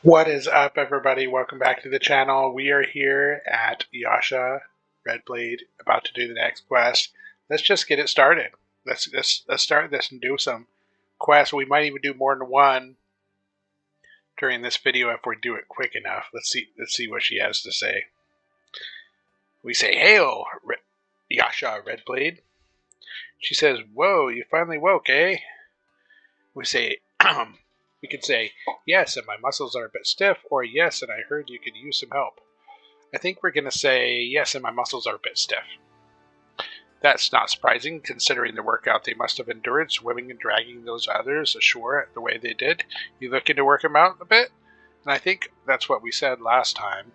What is up, everybody? Welcome back to the channel. We are here at Yasha Redblade, about to do the next quest. Let's just get it started. Let's start this and do some quests. We might even do more than one during this video if we do it quick enough. Let's see what she has to say. We say, "Hail, Yasha Redblade." She says, "Whoa, you finally woke, eh?" We say, we could say, "Yes, and my muscles are a bit stiff," or "Yes, and I heard you could use some help." I think we're going to say, "Yes, and my muscles are a bit stiff." That's not surprising, considering the workout they must have endured swimming and dragging those others ashore the way they did. You looking to work them out a bit? And I think that's what we said last time.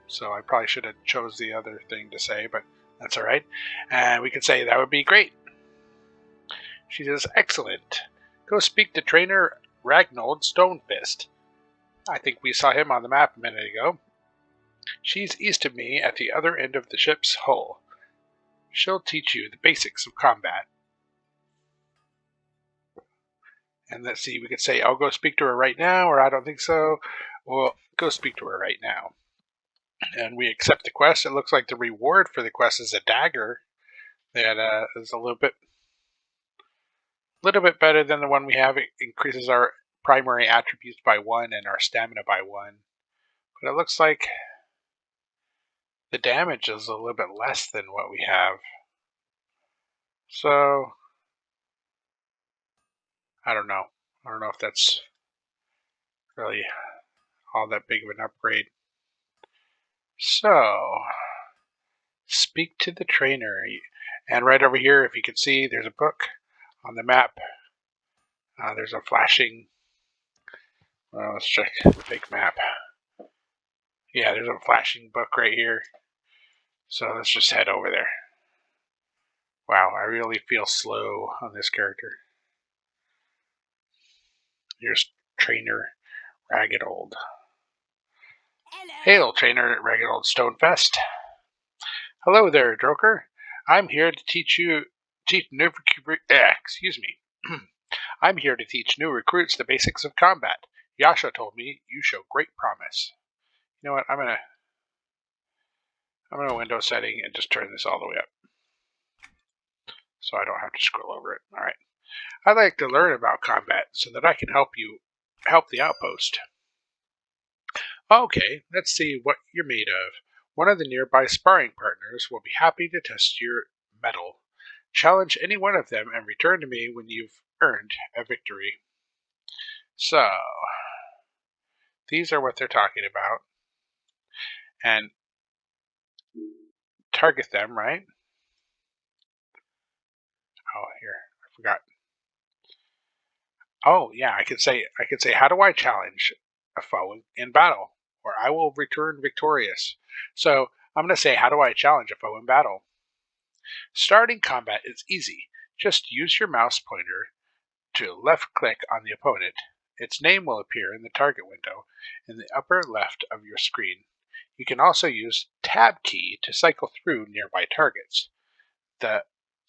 So I probably should have chose the other thing to say, but that's all right. And we could say, "That would be great." She says, "Excellent. Go speak to trainer Ragnold Stonefist." I think we saw him on the map a minute ago. "She's east of me at the other end of the ship's hull. She'll teach you the basics of combat." And let's see, we could say, "I'll go speak to her right now," or "I don't think so." Well, go speak to her right now. And we accept the quest. It looks like the reward for the quest is a dagger that is a little bit better than the one we have. It increases our primary attributes by 1 and our stamina by 1. But it looks like the damage is a little bit less than what we have. So I don't know. I don't know if that's really all that big of an upgrade. So, speak to the trainer. And right over here, if you can see, there's a book on the map. There's a flashing, well, let's check the big map. Yeah, there's a flashing book right here. So let's just head over there. Wow, I really feel slow on this character. Here's Trainer Ragged Old. Hail, Trainer Ragged Old Stonefest. Hello there, Droker. I'm here to teach new I'm here to teach new recruits the basics of combat. Yasha told me you show great promise. You know what? I'm gonna window setting and just turn this all the way up, so I don't have to scroll over it. All right. I'd like to learn about combat so that I can help the outpost. Okay, let's see what you're made of. One of the nearby sparring partners will be happy to test your mettle. Challenge any one of them and return to me when you've earned a victory. So, these are what they're talking about. And target them, right? Oh, here, I forgot. Oh, yeah, I could say, how do I challenge a foe in battle? Or I will return victorious. So, I'm going to say, how do I challenge a foe in battle? Starting combat is easy. Just use your mouse pointer to left-click on the opponent. Its name will appear in the target window in the upper left of your screen. You can also use Tab key to cycle through nearby targets. The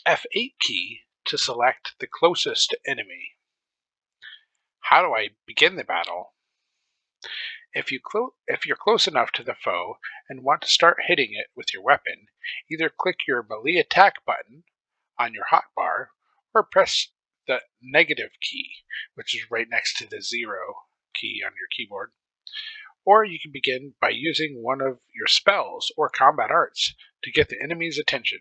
F8 key to select the closest enemy. How do I begin the battle? If you're close enough to the foe and want to start hitting it with your weapon, either click your melee attack button on your hotbar or press the negative key, which is right next to the 0 key on your keyboard. Or you can begin by using one of your spells or combat arts to get the enemy's attention.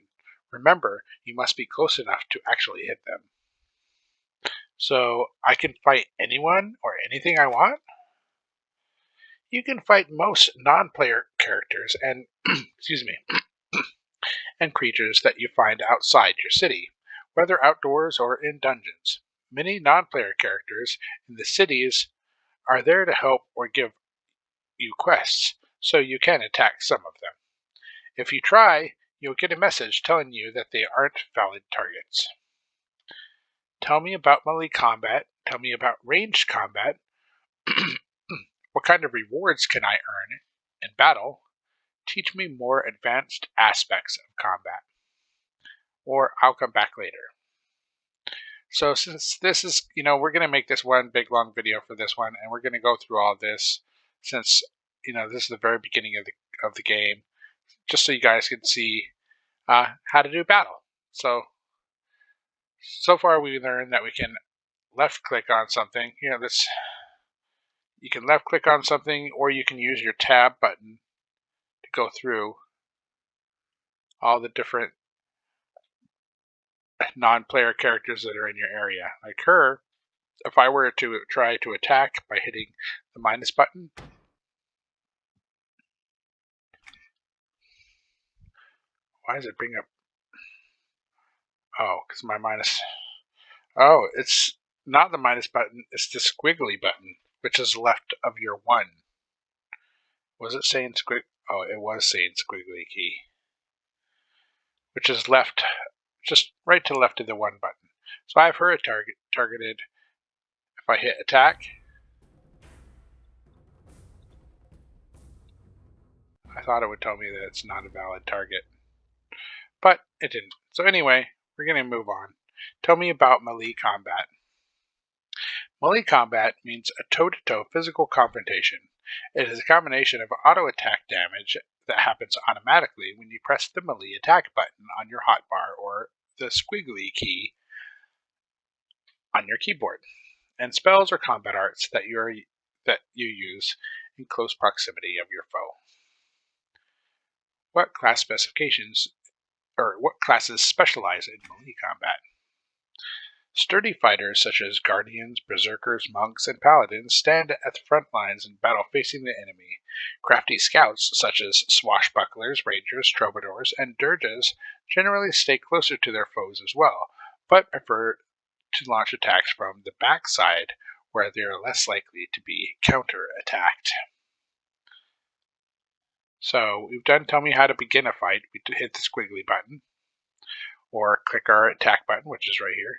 Remember, you must be close enough to actually hit them. So I can fight anyone or anything I want? You can fight most non-player characters and and creatures that you find outside your city, whether outdoors or in dungeons. Many non-player characters in the cities are there to help or give you quests, so you can attack some of them. If you try, you'll get a message telling you that they aren't valid targets. Tell me about melee combat. Tell me about ranged combat. What kind of rewards can I earn in battle? Teach me more advanced aspects of combat. Or I'll come back later. So since this is, we're going to make this one big long video for this one, and we're going to go through all this since this is the very beginning of the game, just so you guys can see how to do battle. So far we learned that we can left click on something. You can left click on something, or you can use your tab button to go through all the different non-player characters that are in your area. Like her, if I were to try to attack by hitting the minus button, why does it bring up? Oh, because my minus. Oh, it's not the minus button, it's the squiggly button, which is left of your 1. Was it saying squig? Oh, it was saying squiggly key, which is left, just right to the left of the 1 button. So I have her targeted. If I hit attack, I thought it would tell me that it's not a valid target, but it didn't. So anyway, we're going to move on. Tell me about melee combat. Melee combat means a toe-to-toe physical confrontation. It is a combination of auto-attack damage that happens automatically when you press the melee attack button on your hotbar or the squiggly key on your keyboard, and spells or combat arts that you use in close proximity of your foe. What class specifications or what classes specialize in melee combat? Sturdy fighters such as guardians, berserkers, monks, and paladins stand at the front lines in battle facing the enemy. Crafty scouts such as swashbucklers, rangers, troubadours, and dirges generally stay closer to their foes as well, but prefer to launch attacks from the backside where they are less likely to be counter-attacked. So we've done tell me how to begin a fight. We hit the squiggly button, or click our attack button, which is right here.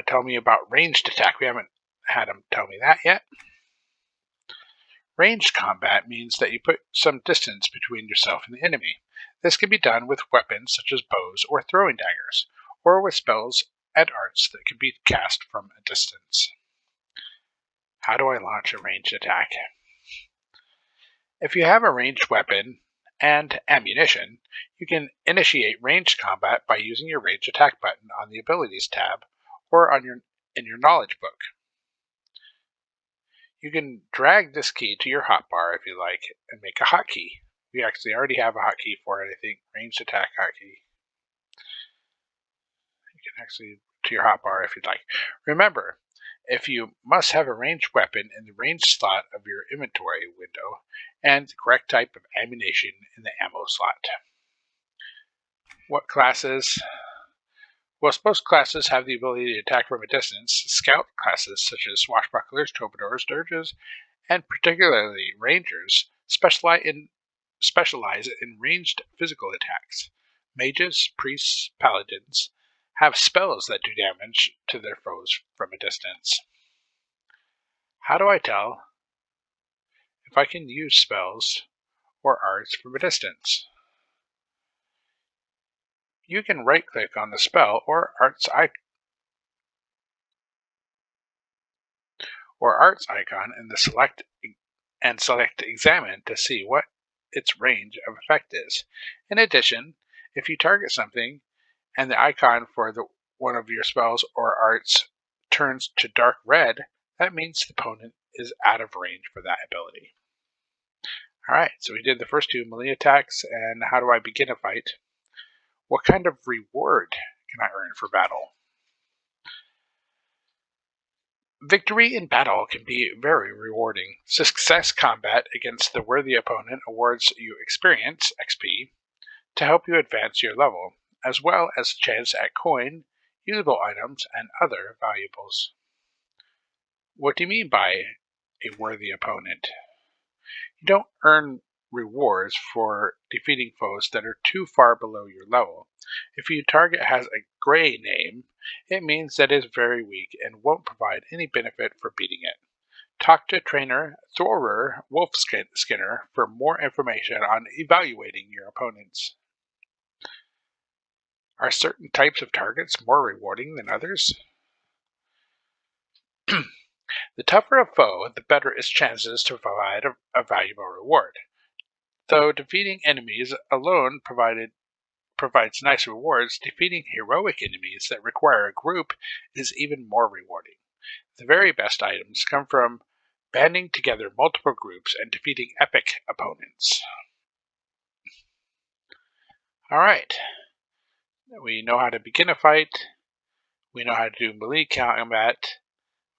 Tell me about ranged attack. We haven't had them tell me that yet. Ranged combat means that you put some distance between yourself and the enemy. This can be done with weapons such as bows or throwing daggers, or with spells and arts that can be cast from a distance. How do I launch a ranged attack? If you have a ranged weapon and ammunition, you can initiate ranged combat by using your ranged attack button on the abilities tab or in your knowledge book. You can drag this key to your hotbar if you like and make a hotkey. We actually already have a hotkey for it, I think, ranged attack hotkey. You can actually to your hotbar if you'd like. Remember, if you must have a ranged weapon in the ranged slot of your inventory window and the correct type of ammunition in the ammo slot. What classes? Well, most classes have the ability to attack from a distance. Scout classes such as swashbucklers, troubadours, dirges, and particularly rangers specialize in ranged physical attacks. Mages, priests, paladins have spells that do damage to their foes from a distance. How do I tell if I can use spells or arts from a distance? You can right-click on the spell or arts icon and select examine to see what its range of effect is. In addition, if you target something and the icon for one of your spells or arts turns to dark red, that means the opponent is out of range for that ability. Alright, so we did the first 2 melee attacks, and how do I begin a fight? What kind of reward can I earn for battle? Victory in battle can be very rewarding. Success combat against the worthy opponent awards you experience, XP, to help you advance your level, as well as a chance at coin, usable items, and other valuables. What do you mean by a worthy opponent? You don't earn rewards for defeating foes that are too far below your level. If your target has a gray name, it means that it is very weak and won't provide any benefit for beating it. Talk to trainer Thorer Wolfskinner for more information on evaluating your opponents. Are certain types of targets more rewarding than others? The tougher a foe, the better its chances to provide a valuable reward. Though defeating enemies alone provides nice rewards, defeating heroic enemies that require a group is even more rewarding. The very best items come from banding together multiple groups and defeating epic opponents. Alright, we know how to begin a fight, we know how to do melee combat,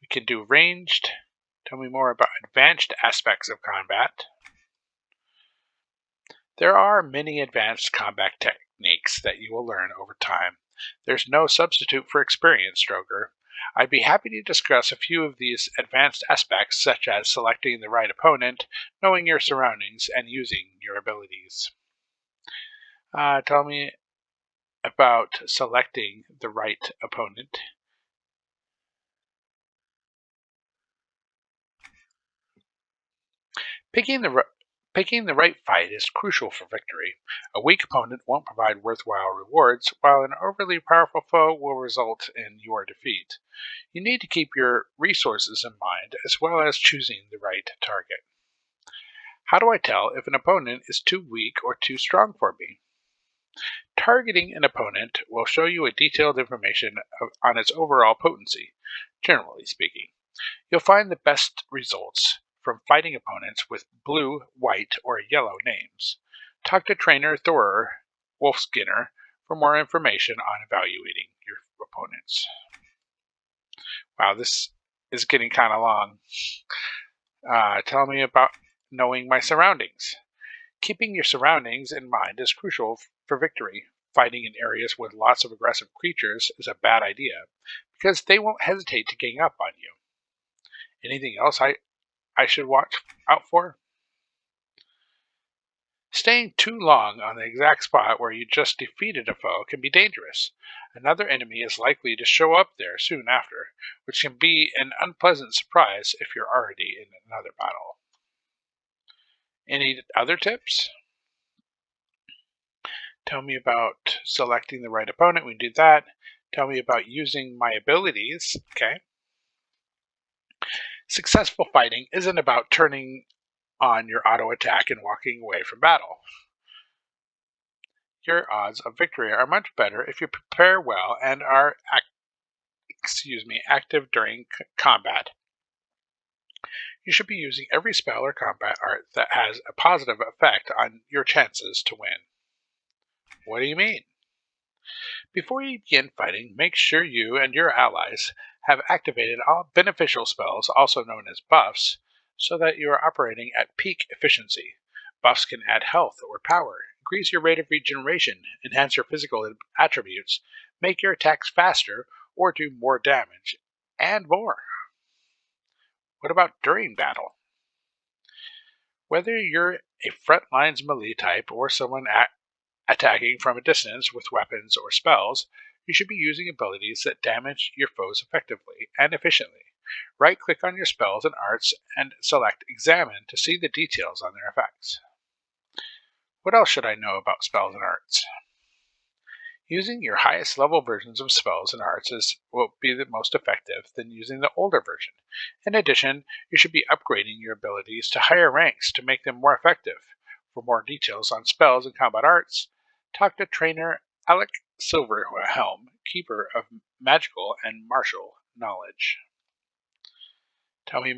we can do ranged. Tell me more about advanced aspects of combat. There are many advanced combat techniques that you will learn over time. There's no substitute for experience, Stroger. I'd be happy to discuss a few of these advanced aspects, such as selecting the right opponent, knowing your surroundings, and using your abilities. Tell me about selecting the right opponent. Picking the right fight is crucial for victory. A weak opponent won't provide worthwhile rewards, while an overly powerful foe will result in your defeat. You need to keep your resources in mind, as well as choosing the right target. How do I tell if an opponent is too weak or too strong for me? Targeting an opponent will show you a detailed information on its overall potency, generally speaking. You'll find the best results from fighting opponents with blue, white, or yellow names. Talk to trainer Thor Wolfskinner for more information on evaluating your opponents. Wow, this is getting kind of long. Tell me about knowing my surroundings. Keeping your surroundings in mind is crucial for victory. Fighting in areas with lots of aggressive creatures is a bad idea, because they won't hesitate to gang up on you. Anything else I should watch out for? Staying too long on the exact spot where you just defeated a foe can be dangerous. Another enemy is likely to show up there soon after, which can be an unpleasant surprise if you're already in another battle. Any other tips? Tell me about selecting the right opponent. We did that. Tell me about using my abilities. Okay. Successful fighting isn't about turning on your auto attack and walking away from battle. Your odds of victory are much better if you prepare well and are active during combat. You should be using every spell or combat art that has a positive effect on your chances to win. What do you mean? Before you begin fighting, make sure you and your allies have activated all beneficial spells, also known as buffs, so that you are operating at peak efficiency. Buffs can add health or power, increase your rate of regeneration, enhance your physical attributes, make your attacks faster, or do more damage, and more. What about during battle? Whether you're a front lines melee type or someone attacking from a distance with weapons or spells, you should be using abilities that damage your foes effectively and efficiently. Right-click on your spells and arts and select Examine to see the details on their effects. What else should I know about spells and arts? Using your highest level versions of spells and arts will be the most effective than using the older version. In addition, you should be upgrading your abilities to higher ranks to make them more effective. For more details on spells and combat arts, talk to trainer Alec Silverhelm, keeper of magical and martial knowledge. Tell me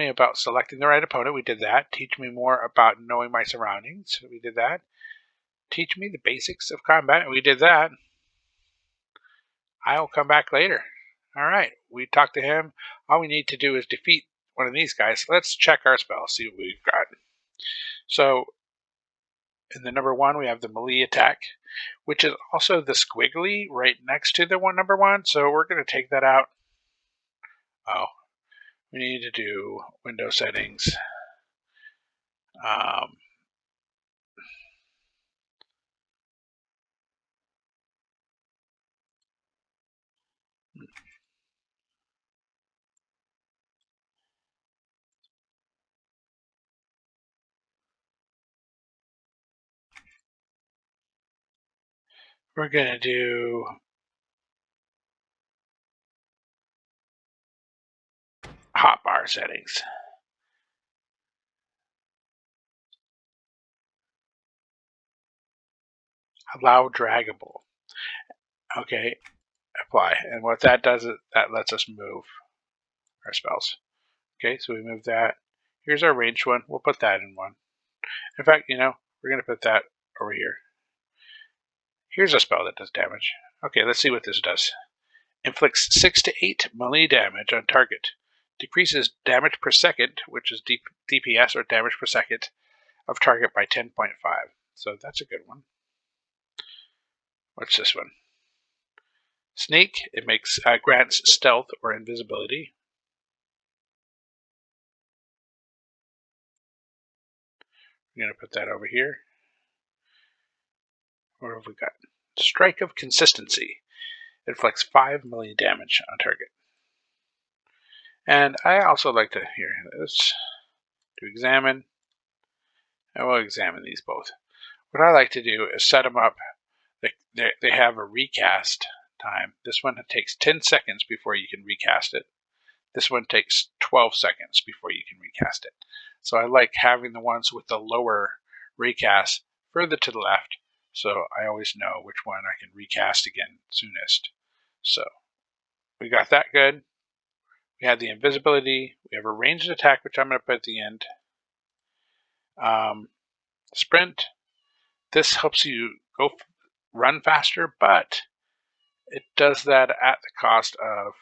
about selecting the right opponent. We did that. Teach me more about knowing my surroundings. We did that. Teach me the basics of combat. We did that. I'll come back later. All right, we talked to him. All we need to do is defeat one of these guys. Let's check our spells, see what we've got. So, in the number 1, we have the melee attack, which is also the squiggly right next to the number 1. So we're going to take that out. Oh, we need to do window settings. We're going to do hotbar settings. Allow draggable. Okay, apply. And what that does is that lets us move our spells. Okay, so we move that. Here's our ranged one. We'll put that in one. In fact, we're going to put that over here. Here's a spell that does damage. Okay, let's see what this does. Inflicts 6 to 8 melee damage on target. Decreases damage per second, which is DPS or damage per second, of target by 10.5. So that's a good one. What's this one? Sneak. It grants stealth or invisibility. I'm going to put that over here. What have we got? Strike of Consistency. Inflicts 5 melee damage on target. And I also like to, let's do examine. I will examine these both. What I like to do is set them up. They have a recast time. This one takes 10 seconds before you can recast it. This one takes 12 seconds before you can recast it. So I like having the ones with the lower recast further to the left, so I always know which one I can recast again soonest. So we got that good. We have the invisibility. We have a ranged attack, which I'm going to put at the end. Sprint. This helps you run faster, but it does that at the cost of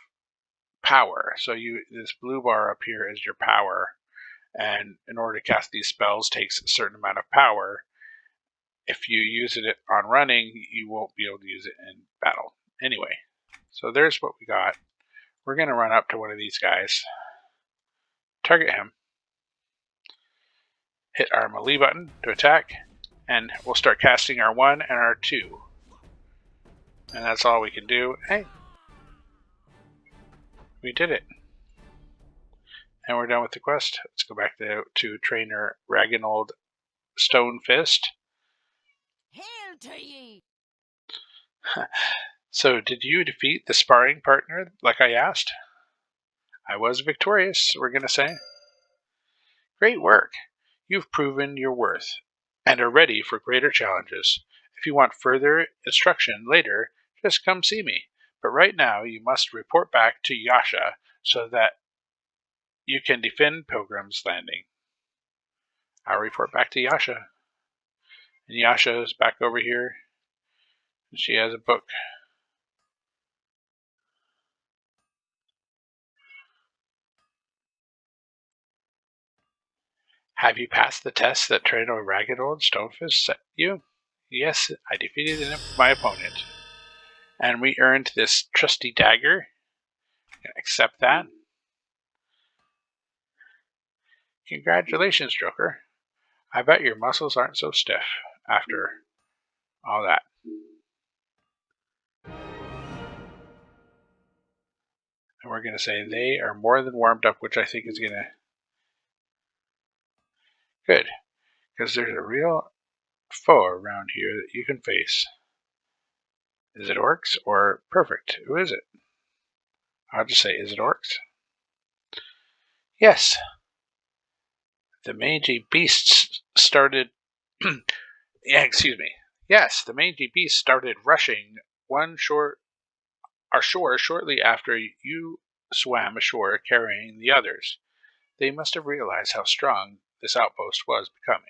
power. So this blue bar up here is your power, and in order to cast these spells takes a certain amount of power. If you use it on running, you won't be able to use it in battle. Anyway, so there's what we got. We're going to run up to one of these guys, target him, hit our melee button to attack, and we'll start casting our 1 and our 2. And that's all we can do. Hey, we did it. And we're done with the quest. Let's go back to Trainer Ragnold Stonefist. Hail to ye! So, did you defeat the sparring partner like I asked? I was victorious, we're going to say. Great work. You've proven your worth and are ready for greater challenges. If you want further instruction later, just come see me. But right now, you must report back to Yasha so that you can defend Pilgrim's Landing. I'll report back to Yasha. And Yasha is back over here. And she has a book. Have you passed the test that Trainer Ragnold Stonefist set you? Yes, I defeated my opponent. And we earned this trusty dagger. Accept that. Congratulations, Joker. I bet your muscles aren't so stiff after all that. And we're going to say they are more than warmed up, which I think is going to... Good. Because there's a real foe around here that you can face. Is it orcs or perfect? Who is it? I'll just say, is it orcs? Yes. The mangy beasts started... excuse me. Yes, the mangy beasts started rushing our shore shortly after you swam ashore carrying the others. They must have realized how strong this outpost was becoming.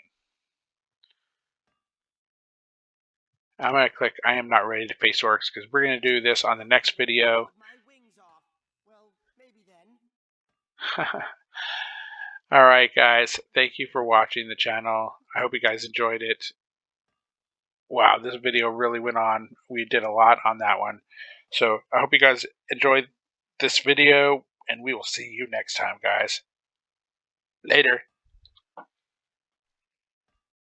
I'm going to click I am not ready to face orcs because we're going to do this on the next video. Well, maybe then. Alright guys, thank you for watching the channel. I hope you guys enjoyed it. Wow, this video really went on. We did a lot on that one. So I hope you guys enjoyed this video, and we will see you next time, guys. Later.